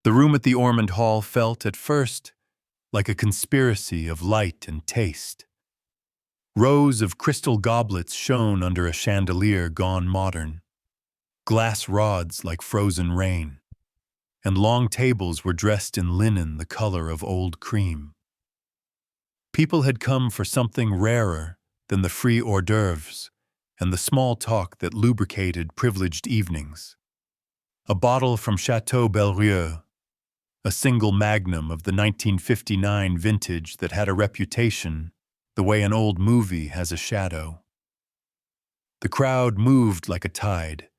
The room at the Ormond Hall felt, at first, like a conspiracy of light and taste. Rows of crystal goblets shone under a chandelier gone modern, glass rods like frozen rain, and long tables were dressed in linen the color of old cream. People had come for something rarer than the free hors d'oeuvres and the small talk that lubricated privileged evenings. A bottle from Chateau Belrieux, a single magnum of the 1959 vintage that had a reputation the way an old movie has a shadow. The crowd moved like a tide,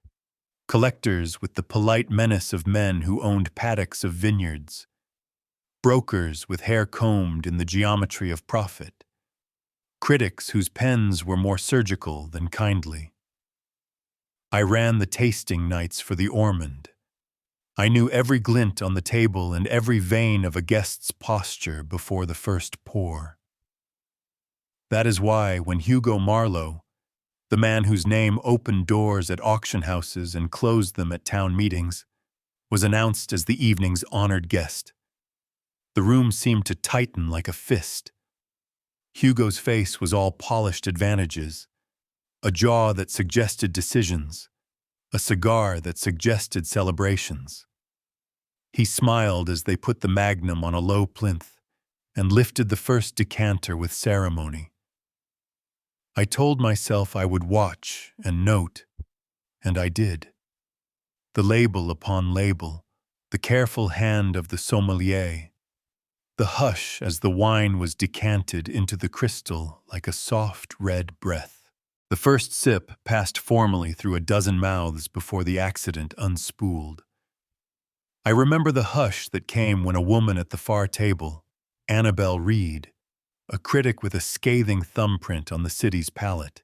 collectors with the polite menace of men who owned paddocks of vineyards, brokers with hair combed in the geometry of profit, critics whose pens were more surgical than kindly. I ran the tasting nights for the Ormond. I knew every glint on the table and every vein of a guest's posture before the first pour. That is why, when Hugo Marlowe, the man whose name opened doors at auction houses and closed them at town meetings, was announced as the evening's honored guest, the room seemed to tighten like a fist. Hugo's face was all polished advantages, a jaw that suggested decisions, a cigar that suggested celebrations. He smiled as they put the magnum on a low plinth and lifted the first decanter with ceremony. I told myself I would watch and note, and I did. The label upon label, the careful hand of the sommelier, the hush as the wine was decanted into the crystal like a soft red breath. The first sip passed formally through a dozen mouths before the accident unspooled. I remember the hush that came when a woman at the far table, Annabel Reed, a critic with a scathing thumbprint on the city's palate,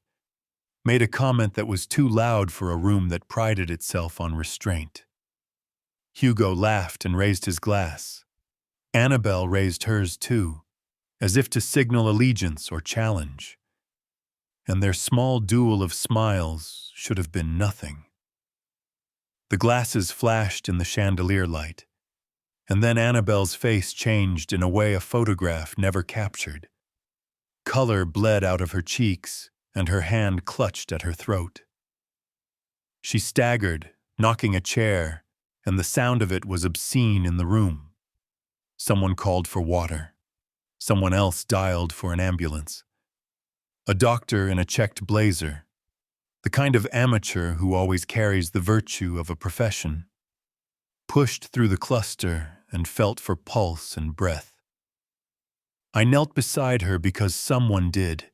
made a comment that was too loud for a room that prided itself on restraint. Hugo laughed and raised his glass. Annabel raised hers too, as if to signal allegiance or challenge. And their small duel of smiles should have been nothing. The glasses flashed in the chandelier light, and then Annabel's face changed in a way a photograph never captured. Color bled out of her cheeks, and her hand clutched at her throat. She staggered, knocking a chair, and the sound of it was obscene in the room. Someone called for water. Someone else dialed for an ambulance. A doctor in a checked blazer, the kind of amateur who always carries the virtue of a profession, pushed through the cluster and felt for pulse and breath. I knelt beside her because someone did,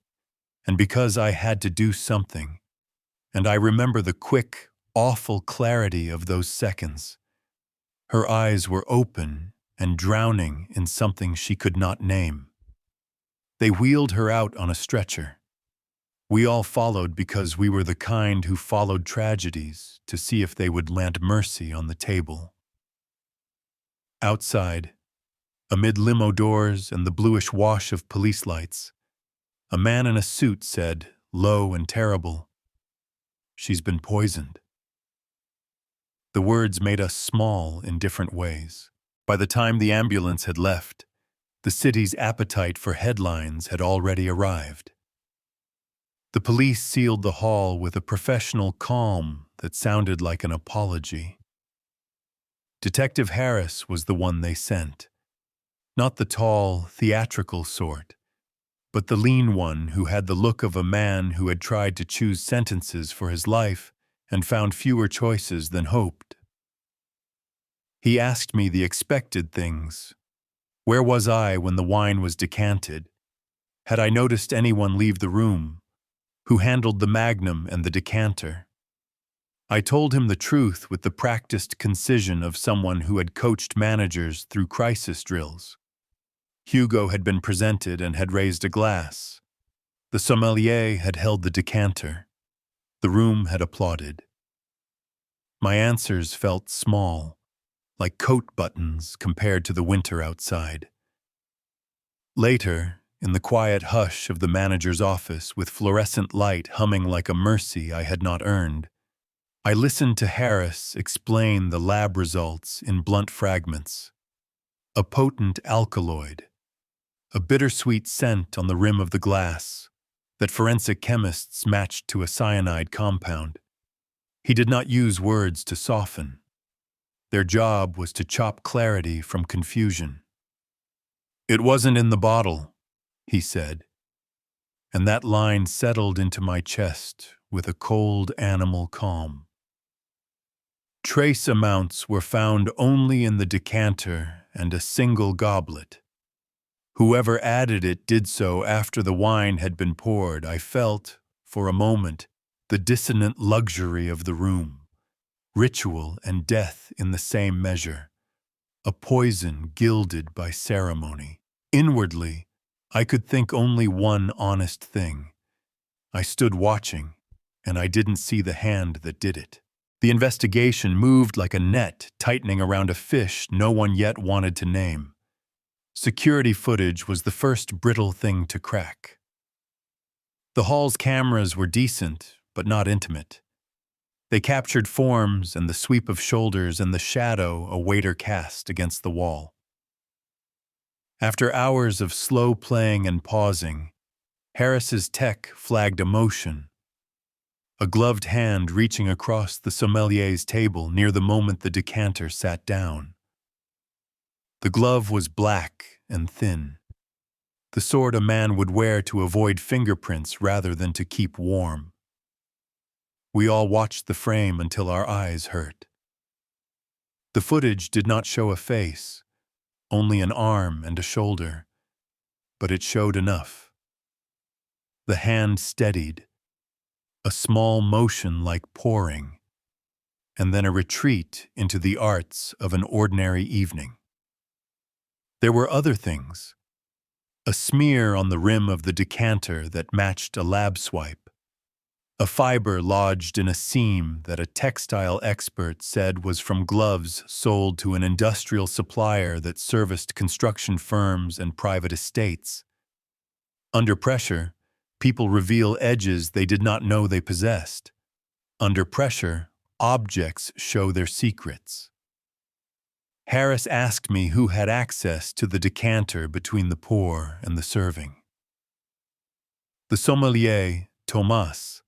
and because I had to do something, and I remember the quick, awful clarity of those seconds. Her eyes were open and drowning in something she could not name. They wheeled her out on a stretcher. We all followed because we were the kind who followed tragedies to see if they would land mercy on the table. Outside, amid limo doors and the bluish wash of police lights, a man in a suit said, low and terrible, "She's been poisoned." The words made us small in different ways. By the time the ambulance had left, the city's appetite for headlines had already arrived. The police sealed the hall with a professional calm that sounded like an apology. Detective Harris was the one they sent. Not the tall, theatrical sort, but the lean one who had the look of a man who had tried to choose sentences for his life and found fewer choices than hoped. He asked me the expected things. Where was I when the wine was decanted? Had I noticed anyone leave the room? Who handled the magnum and the decanter? I told him the truth with the practiced concision of someone who had coached managers through crisis drills. Hugo had been presented and had raised a glass. The sommelier had held the decanter. The room had applauded. My answers felt small, like coat buttons compared to the winter outside. Later, in the quiet hush of the manager's office with fluorescent light humming like a mercy I had not earned, I listened to Harris explain the lab results in blunt fragments. A potent alkaloid, a bittersweet scent on the rim of the glass that forensic chemists matched to a cyanide compound. He did not use words to soften. Their job was to chop clarity from confusion. "It wasn't in the bottle," he said, and that line settled into my chest with a cold animal calm. Trace amounts were found only in the decanter and a single goblet. Whoever added it did so after the wine had been poured. I felt, for a moment, the dissonant luxury of the room, ritual and death in the same measure, a poison gilded by ceremony. Inwardly, I could think only one honest thing. I stood watching, and I didn't see the hand that did it. The investigation moved like a net tightening around a fish no one yet wanted to name. Security footage was the first brittle thing to crack. The hall's cameras were decent, but not intimate. They captured forms and the sweep of shoulders and the shadow a waiter cast against the wall. After hours of slow playing and pausing, Harris's tech flagged a motion, a gloved hand reaching across the sommelier's table near the moment the decanter sat down. The glove was black and thin, the sort a man would wear to avoid fingerprints rather than to keep warm. We all watched the frame until our eyes hurt. The footage did not show a face, only an arm and a shoulder, but it showed enough. The hand steadied, a small motion like pouring, and then a retreat into the arts of an ordinary evening. There were other things. A smear on the rim of the decanter that matched a lab swipe. A fiber lodged in a seam that a textile expert said was from gloves sold to an industrial supplier that serviced construction firms and private estates. Under pressure, people reveal edges they did not know they possessed. Under pressure, objects show their secrets. Harris asked me who had access to the decanter between the pour and the serving. The sommelier, Thomas,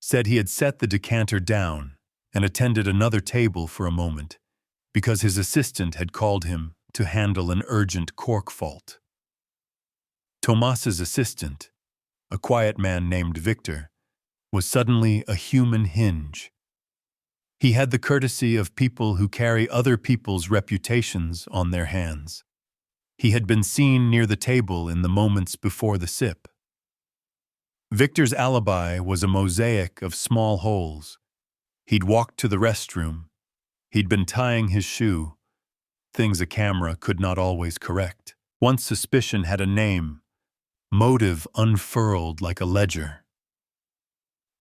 said he had set the decanter down and attended another table for a moment because his assistant had called him to handle an urgent cork fault. Thomas's assistant, a quiet man named Victor, was suddenly a human hinge. He had the courtesy of people who carry other people's reputations on their hands. He had been seen near the table in the moments before the sip. Victor's alibi was a mosaic of small holes. He'd walked to the restroom. He'd been tying his shoe, things a camera could not always correct. Once suspicion had a name, motive unfurled like a ledger.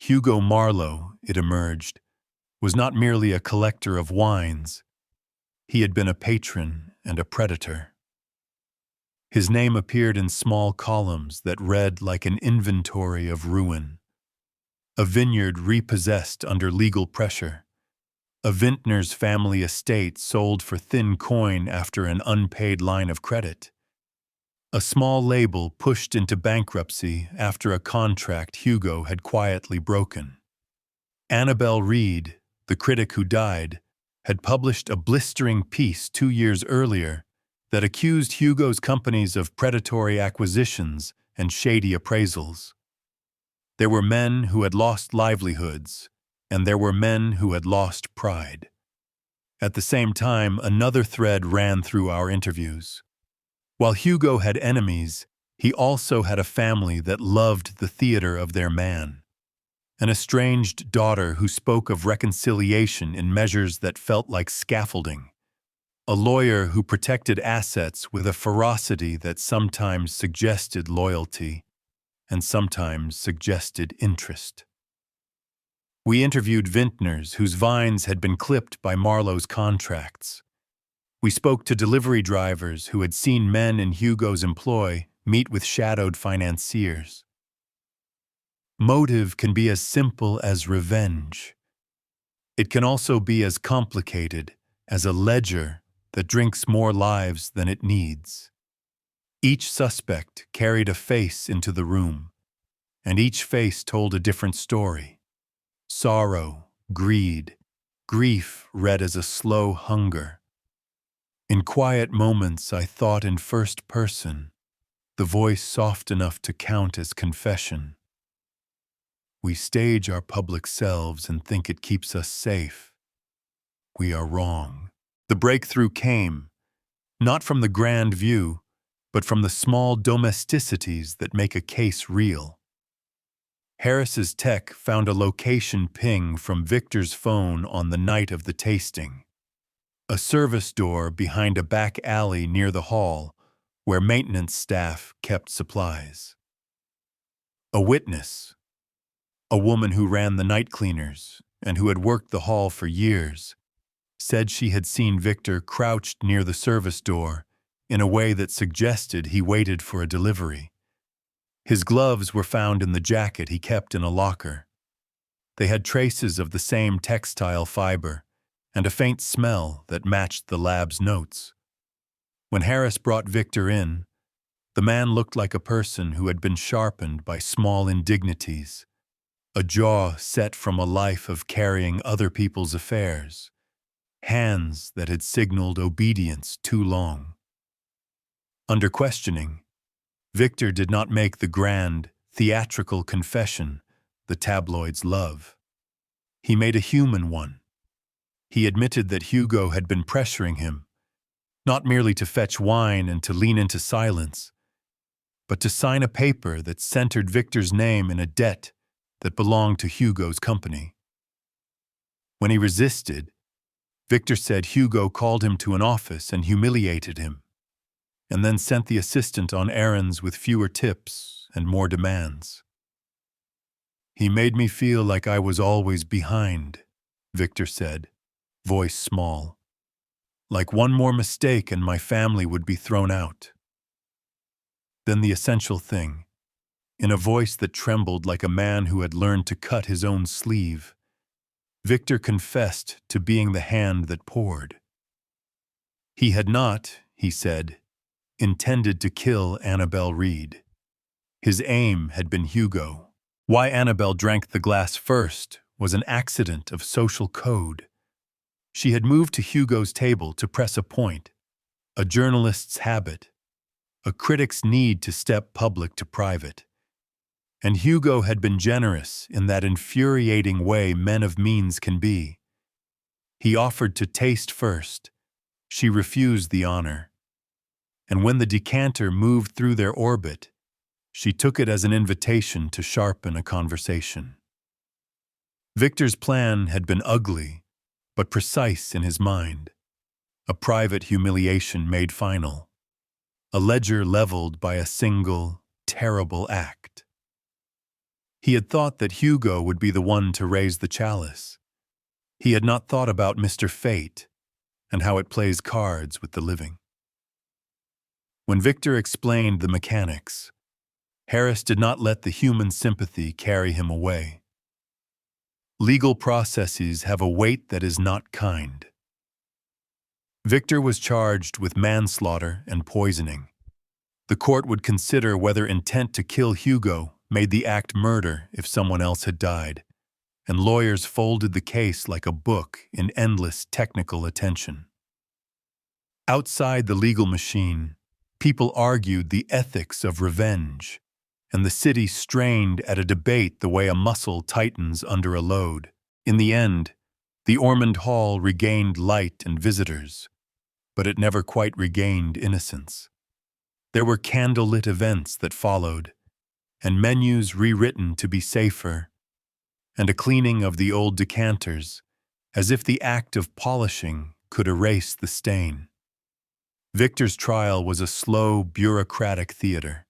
Hugo Marlowe, it emerged, was not merely a collector of wines. He had been a patron and a predator. His name appeared in small columns that read like an inventory of ruin. A vineyard repossessed under legal pressure. A vintner's family estate sold for thin coin after an unpaid line of credit. A small label pushed into bankruptcy after a contract Hugo had quietly broken. Annabelle Reed, the critic who died, had published a blistering piece 2 years earlier that accused Hugo's companies of predatory acquisitions and shady appraisals. There were men who had lost livelihoods, and there were men who had lost pride. At the same time, another thread ran through our interviews. While Hugo had enemies, he also had a family that loved the theater of their man. An estranged daughter who spoke of reconciliation in measures that felt like scaffolding. A lawyer who protected assets with a ferocity that sometimes suggested loyalty and sometimes suggested interest. We interviewed vintners whose vines had been clipped by Marlowe's contracts. We spoke to delivery drivers who had seen men in Hugo's employ meet with shadowed financiers. Motive can be as simple as revenge. It can also be as complicated as a ledger that drinks more lives than it needs. Each suspect carried a face into the room, and each face told a different story. Sorrow, greed, grief read as a slow hunger. In quiet moments I thought in first person, the voice soft enough to count as confession. We stage our public selves and think it keeps us safe. We are wrong. The breakthrough came, not from the grand view, but from the small domesticities that make a case real. Harris's tech found a location ping from Victor's phone on the night of the tasting. A service door behind a back alley near the hall where maintenance staff kept supplies. A witness, a woman who ran the night cleaners and who had worked the hall for years, said she had seen Victor crouched near the service door in a way that suggested he waited for a delivery. His gloves were found in the jacket he kept in a locker. They had traces of the same textile fiber and a faint smell that matched the lab's notes. When Harris brought Victor in, the man looked like a person who had been sharpened by small indignities, a jaw set from a life of carrying other people's affairs, hands that had signaled obedience too long. Under questioning, Victor did not make the grand, theatrical confession the tabloids love. He made a human one. He admitted that Hugo had been pressuring him, not merely to fetch wine and to lean into silence, but to sign a paper that centered Victor's name in a debt that belonged to Hugo's company. When he resisted, Victor said Hugo called him to an office and humiliated him, and then sent the assistant on errands with fewer tips and more demands. He made me feel like I was always behind, Victor said, voice small. Like one more mistake and my family would be thrown out. Then the essential thing, in a voice that trembled like a man who had learned to cut his own sleeve, Victor confessed to being the hand that poured. He had not, he said, intended to kill Annabelle Reed. His aim had been Hugo. Why Annabelle drank the glass first was an accident of social code. She had moved to Hugo's table to press a point, a journalist's habit, a critic's need to step public to private. And Hugo had been generous in that infuriating way men of means can be. He offered to taste first. She refused the honor. And when the decanter moved through their orbit, she took it as an invitation to sharpen a conversation. Victor's plan had been ugly, but precise in his mind. A private humiliation made final. A ledger leveled by a single, terrible act. He had thought that Hugo would be the one to raise the chalice. He had not thought about Mr. Fate and how it plays cards with the living. When Victor explained the mechanics, Harris did not let the human sympathy carry him away. Legal processes have a weight that is not kind. Victor was charged with manslaughter and poisoning. The court would consider whether intent to kill Hugo made the act murder if someone else had died, and lawyers folded the case like a book in endless technical attention. Outside the legal machine, people argued the ethics of revenge, and the city strained at a debate the way a muscle tightens under a load. In the end, the Ormond Hall regained light and visitors, but it never quite regained innocence. There were candlelit events that followed, and menus rewritten to be safer, and a cleaning of the old decanters, as if the act of polishing could erase the stain. Victor's trial was a slow, bureaucratic theater.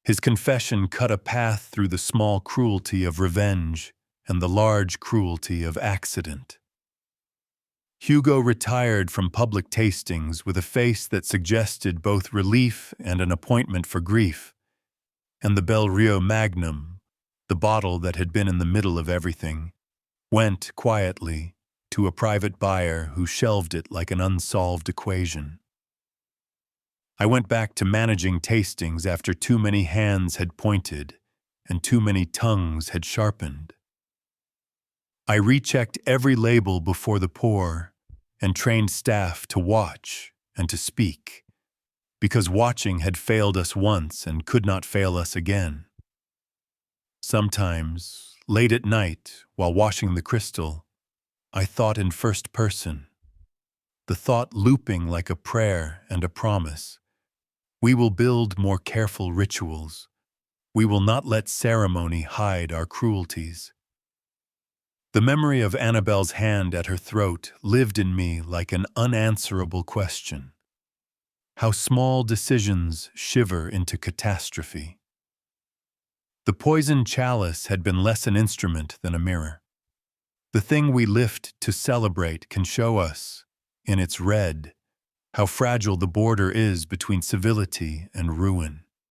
His confession cut a path through the small cruelty of revenge and the large cruelty of accident. Hugo retired from public tastings with a face that suggested both relief and an appointment for grief, and the Bel Rio Magnum, the bottle that had been in the middle of everything, went quietly to a private buyer who shelved it like an unsolved equation. I went back to managing tastings after too many hands had pointed and too many tongues had sharpened. I rechecked every label before the pour and trained staff to watch and to speak, because watching had failed us once and could not fail us again. Sometimes, late at night, while washing the crystal, I thought in first person, the thought looping like a prayer and a promise. We will build more careful rituals. We will not let ceremony hide our cruelties. The memory of Annabelle's hand at her throat lived in me like an unanswerable question. How small decisions shiver into catastrophe. The poisoned chalice had been less an instrument than a mirror. The thing we lift to celebrate can show us, in its red, how fragile the border is between civility and ruin.